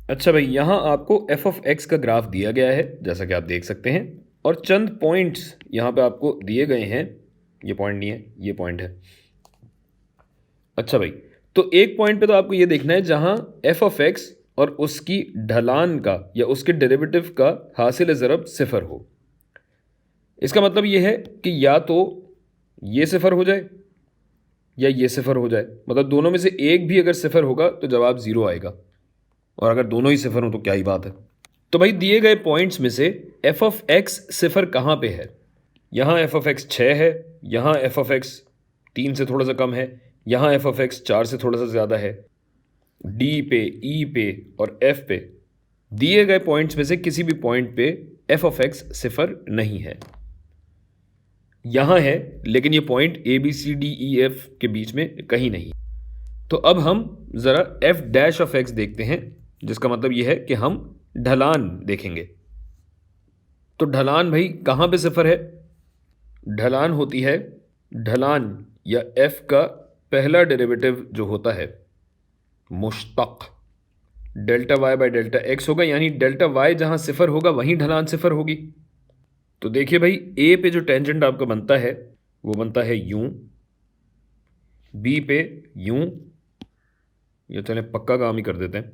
अच्छा भाई, यहाँ आपको एफ ऑफ एक्स का ग्राफ दिया गया है जैसा कि आप देख सकते हैं, और चंद पॉइंट्स यहाँ पे आपको दिए गए हैं। ये पॉइंट नहीं है, ये पॉइंट है। अच्छा भाई, तो एक पॉइंट पे तो आपको ये देखना है जहाँ एफ ऑफ एक्स और उसकी ढलान का या उसके डेरिवेटिव का हासिल ज़रब सिफर हो। इसका मतलब ये है कि या तो ये सिफर हो जाए या ये सिफर हो जाए, मतलब दोनों में से एक भी अगर सिफर होगा तो जवाब ज़ीरो आएगा, और अगर दोनों ही सिफर हो तो क्या ही बात है। तो भाई, दिए गए पॉइंट्स में से एफ ऑफ एक्स सिफर कहाँ पे है? यहाँ एफ ऑफ एक्स 6 है, यहाँ एफ ऑफ एक्स 3 से थोड़ा सा कम है, यहाँ एफ ऑफ एक्स 4 से थोड़ा सा ज़्यादा है। डी पे, ई पे और एफ पे दिए गए पॉइंट्स में से किसी भी पॉइंट पे एफ ऑफ एक्स सिफर नहीं है। यहाँ है, लेकिन ये point A B C D E F के बीच में कहीं नहीं। तो अब हम ज़रा एफ डैश ऑफ एक्स देखते हैं, जिसका मतलब ये है कि हम ढलान देखेंगे। तो ढलान भाई कहाँ पे सिफर है? ढलान होती है, ढलान या एफ का पहला डेरिवेटिव जो होता है मुश्तक delta y by delta x होगा, यानी डेल्टा वाई जहाँ सिफर होगा वहीं ढलान सिफर होगी। तो देखिए भाई, ए पे जो टेंजेंट आपका बनता है वो बनता है यूं, बी पे यूं, ये चले पक्का काम ही कर देते हैं।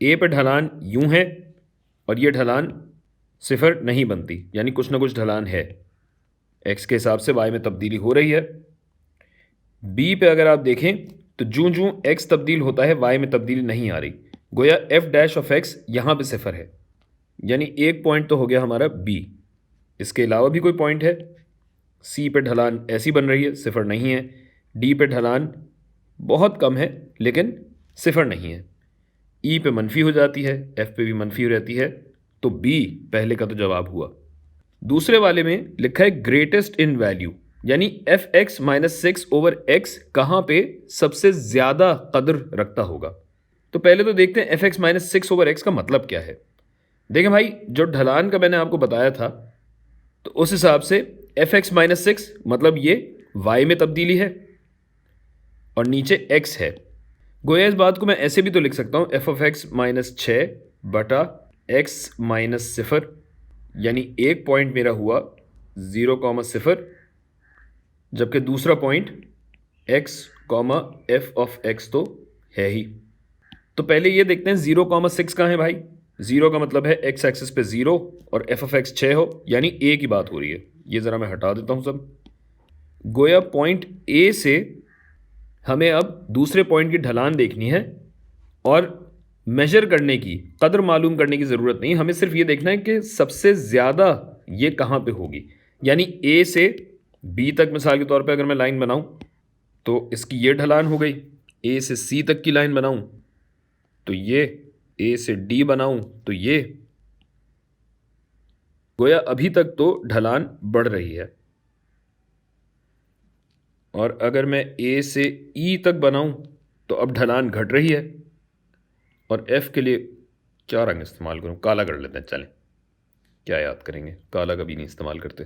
ए पे ढलान यूं है और ये ढलान सिफर नहीं बनती, यानी कुछ ना कुछ ढलान है, एक्स के हिसाब से वाई में तब्दीली हो रही है। बी पे अगर आप देखें तो जूं जूं एक्स तब्दील होता है वाई में तब्दीली नहीं आ रही, गोया एफ डैश ऑफ एक्स यहाँ पे सिफर है, यानी एक पॉइंट तो हो गया हमारा बी। इसके अलावा भी कोई पॉइंट है? सी पे ढलान ऐसी बन रही है, सिफर नहीं है। डी पे ढलान बहुत कम है लेकिन सिफर नहीं है। ई पे मनफी हो जाती है, एफ पे भी मनफी हो रहती है, तो बी पहले का तो जवाब हुआ। दूसरे वाले में लिखा है ग्रेटेस्ट इन वैल्यू, यानी F x minus six over x कहाँ पे सबसे ज़्यादा कदर रखता होगा। तो पहले तो देखते हैं F x minus six over x का मतलब क्या है। देखें भाई, जो ढलान का मैंने आपको बताया था तो उस हिसाब से एफ एक्स माइनस सिक्स मतलब ये वाई में तब्दीली है और नीचे एक्स है। गोया इस बात को मैं ऐसे भी तो लिख सकता हूँ, एफ ऑफ एक्स माइनस 6 बटा एक्स माइनस सिफर, यानी एक पॉइंट मेरा हुआ 0,0, जबकि दूसरा point x, F of x तो है ही। तो पहले ये देखते हैं 0,6 कहाँ है भाई। 0 का मतलब है एक्स एक्सिस पे 0 और एफ ऑफ एक्स 6 हो, यानी ए की बात हो रही है। ये ज़रा मैं हटा देता हूँ सब। गोया पॉइंट ए से हमें अब दूसरे पॉइंट की ढलान देखनी है और मेजर करने की, कदर मालूम करने की ज़रूरत नहीं, हमें सिर्फ ये देखना है कि सबसे ज़्यादा ये कहाँ पे होगी। यानी ए से बी तक मिसाल के तौर पे अगर मैं लाइन बनाऊं तो इसकी ये ढलान हो गई। ए से सी तक की लाइन बनाऊं तो ये, ए से डी बनाऊं तो ये, गोया अभी तक तो ढलान बढ़ रही है। और अगर मैं ए से ई तक बनाऊं तो अब ढलान घट रही है। और एफ के लिए क्या रंग इस्तेमाल करूं? काला कर लेते हैं, चलें, क्या याद करेंगे, काला कभी नहीं इस्तेमाल करते।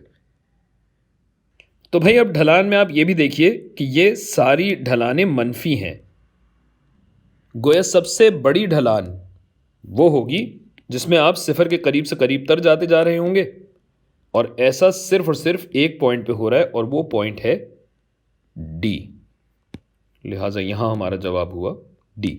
तो भाई अब ढलान में आप ये भी देखिए कि ये सारी ढलानें मनफी हैं। गोया सबसे बड़ी ढलान वो होगी जिसमें आप सिफर के करीब से करीब तर जाते जा रहे होंगे, और ऐसा सिर्फ और सिर्फ एक पॉइंट पे हो रहा है और वो पॉइंट है डी। लिहाजा यहां हमारा जवाब हुआ डी।